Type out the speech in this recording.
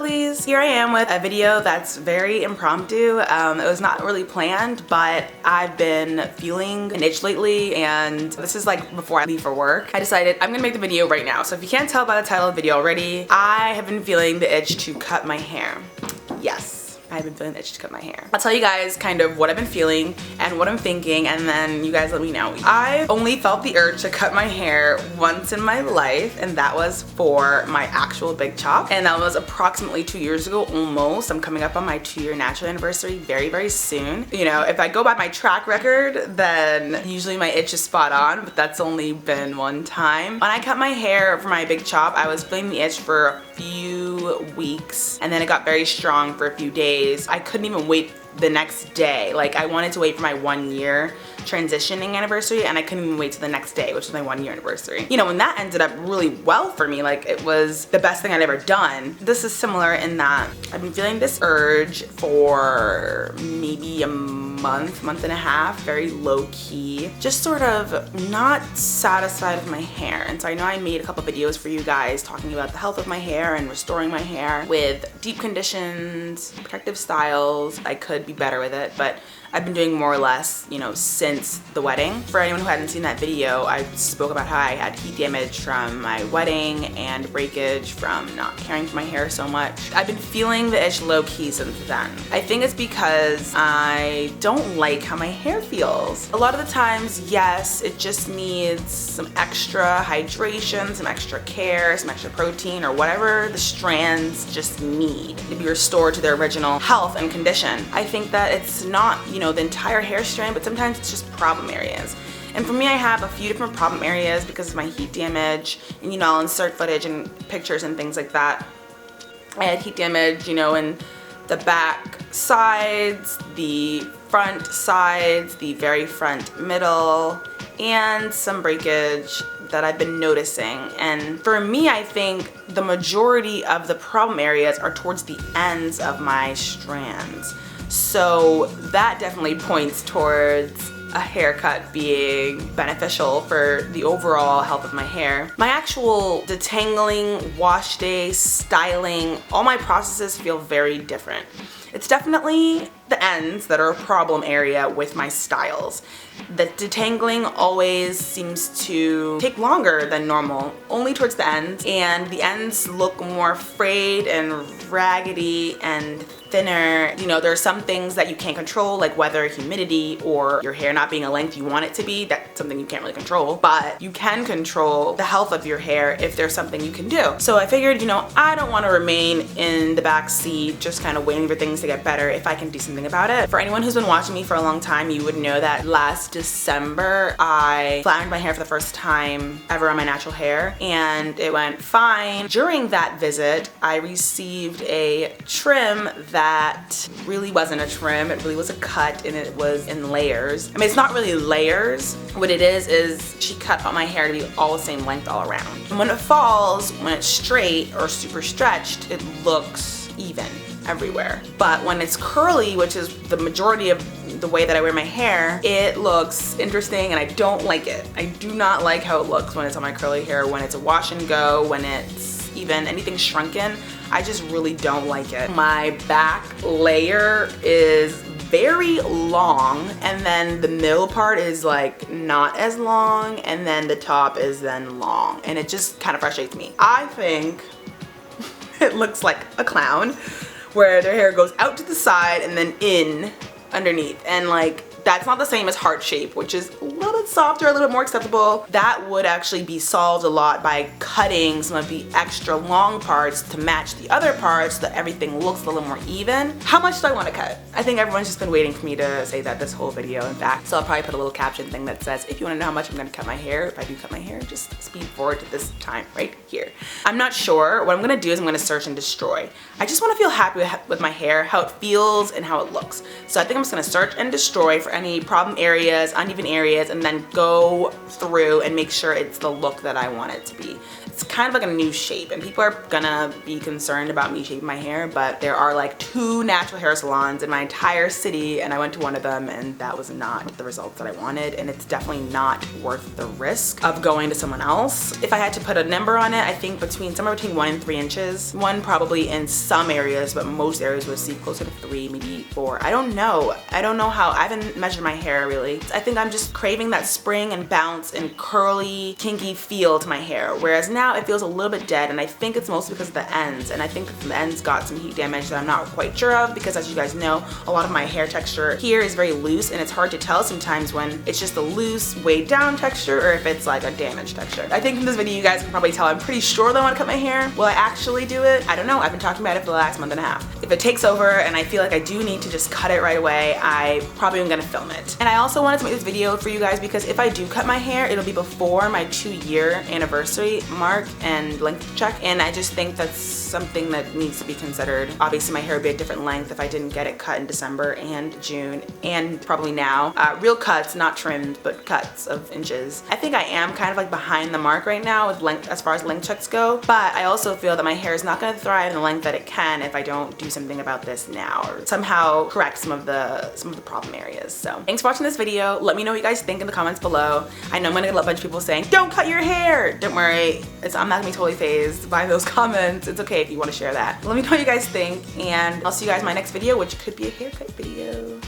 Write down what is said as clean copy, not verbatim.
lovelies, here I am with a video that's very impromptu. It was not really planned, but I've been feeling an itch lately, and this is like before I leave for work. I decided I'm gonna make the video right now. So if you can't tell by the title of the video already, I have been feeling the itch to cut my hair. Yes. I've been feeling the itch to cut my hair. I'll tell you guys kind of what I've been feeling and what I'm thinking, and then you guys let me know. I only felt the urge to cut my hair once in my life, and that was for my actual big chop, and that was approximately 2 years ago almost. I'm coming up on my 2-year natural anniversary very soon. You know, if I go by my track record, then usually my itch is spot on, but that's only been one time. When I cut my hair for my big chop, I was feeling the itch for a few weeks, and then it got very strong for a few days. I couldn't even wait the next day. Like, I wanted to wait for my 1-year transitioning anniversary, and I couldn't even wait till the next day, which was my 1-year anniversary. You know, and that ended up really well for me. Like, it was the best thing I'd ever done. This is similar in that I've been feeling this urge for maybe a month and a half, very low key, just sort of not satisfied with my hair. And so I know I made a couple videos for you guys talking about the health of my hair and restoring my hair with deep conditions, protective styles. I could be better with it, but I've been doing more or less, you know, since the wedding. For anyone who hadn't seen that video, I spoke about how I had heat damage from my wedding and breakage from not caring for my hair so much. I've been feeling the itch low-key since then. I think it's because I don't like how my hair feels. A lot of the times, yes, it just needs some extra hydration, some extra care, some extra protein, or whatever the strands just need to be restored to their original health and condition. I think that it's not, you know, the entire hair strand, but sometimes it's just problem areas. And for me, I have a few different problem areas because of my heat damage, and you know, I'll insert footage and pictures and things like that. I had heat damage, you know, in the back sides, the front sides, the very front middle, and some breakage that I've been noticing. And for me, I think the majority of the problem areas are towards the ends of my strands. So that definitely points towards a haircut being beneficial for the overall health of my hair. My actual detangling, wash day, styling, all my processes feel very different. It's definitely the ends that are a problem area with my styles. The detangling always seems to take longer than normal, only towards the ends, and the ends look more frayed and raggedy and thinner. You know, there are some things that you can't control, like weather, humidity, or your hair not being a length you want it to be. That's something you can't really control, but you can control the health of your hair if there's something you can do. So I figured, you know, I don't want to remain in the back seat just kind of waiting for things to get better if I can do something about it. For anyone who's been watching me for a long time, you would know that last December I flattened my hair for the first time ever on my natural hair, and it went fine. During that visit, I received a trim that really wasn't a trim, it really was a cut, and it was in layers. I mean, it's not really layers. What it is she cut all my hair to be all the same length all around. And when it falls, when it's straight or super stretched, it looks even everywhere. But when it's curly, which is the majority of the way that I wear my hair, it looks interesting and I don't like it. I do not like how it looks when it's on my curly hair, when it's a wash and go, when it's even anything shrunken. I just really don't like it. My back layer is very long, and then the middle part is like not as long, and then the top is then long, and it just kind of frustrates me. I think it looks like a clown where their hair goes out to the side and then in underneath, and like that's not the same as heart shape, which is a little bit softer, a little bit more acceptable. That would actually be solved a lot by cutting some of the extra long parts to match the other parts so that everything looks a little more even. How much do I want to cut? I think everyone's just been waiting for me to say that this whole video, in fact. So I'll probably put a little caption thing that says, if you want to know how much I'm going to cut my hair, if I do cut my hair, just speed forward to this time right here. I'm not sure. What I'm going to do is I'm going to search and destroy. I just want to feel happy with my hair, how it feels and how it looks. So I think I'm just going to search and destroy for any problem areas, uneven areas, and then go through and make sure it's the look that I want it to be. It's it's kind of like a new shape, and people are gonna be concerned about me shaping my hair, but there are like 2 natural hair salons in my entire city, and I went to one of them and that was not the results that I wanted, and it's definitely not worth the risk of going to someone else. If I had to put a number on it, I think somewhere between 1 and 3 inches. 1 probably in some areas, but most areas would see closer to 3, maybe 4. I don't know. I don't know how. I haven't measured my hair really. I think I'm just craving that spring and bounce and curly, kinky feel to my hair, whereas now it feels a little bit dead, and I think it's mostly because of the ends, and I think the ends got some heat damage that I'm not quite sure of, because as you guys know, a lot of my hair texture here is very loose, and it's hard to tell sometimes when it's just a loose, weighed down texture or if it's like a damaged texture. I think from this video you guys can probably tell I'm pretty sure that I want to cut my hair. Will I actually do it? I don't know. I've been talking about it for the last month and a half. If it takes over and I feel like I do need to just cut it right away, I probably am gonna film it. And I also wanted to make this video for you guys because if I do cut my hair, it'll be before my 2-year anniversary mark and length check, and I just think that's something that needs to be considered. Obviously my hair would be a different length if I didn't get it cut in December and June, and probably now. Real cuts, not trimmed, but cuts of inches. I think I am kind of like behind the mark right now with length, as far as length checks go, but I also feel that my hair is not gonna thrive in the length that it can if I don't do something about this now, or somehow correct some of the problem areas. So thanks for watching this video. Let me know what you guys think in the comments below. I know I'm gonna get a bunch of people saying, don't cut your hair! Don't worry, I'm not gonna be totally phased by those comments. It's okay if you want to share that. Let me know what you guys think, and I'll see you guys in my next video, which could be a haircut video.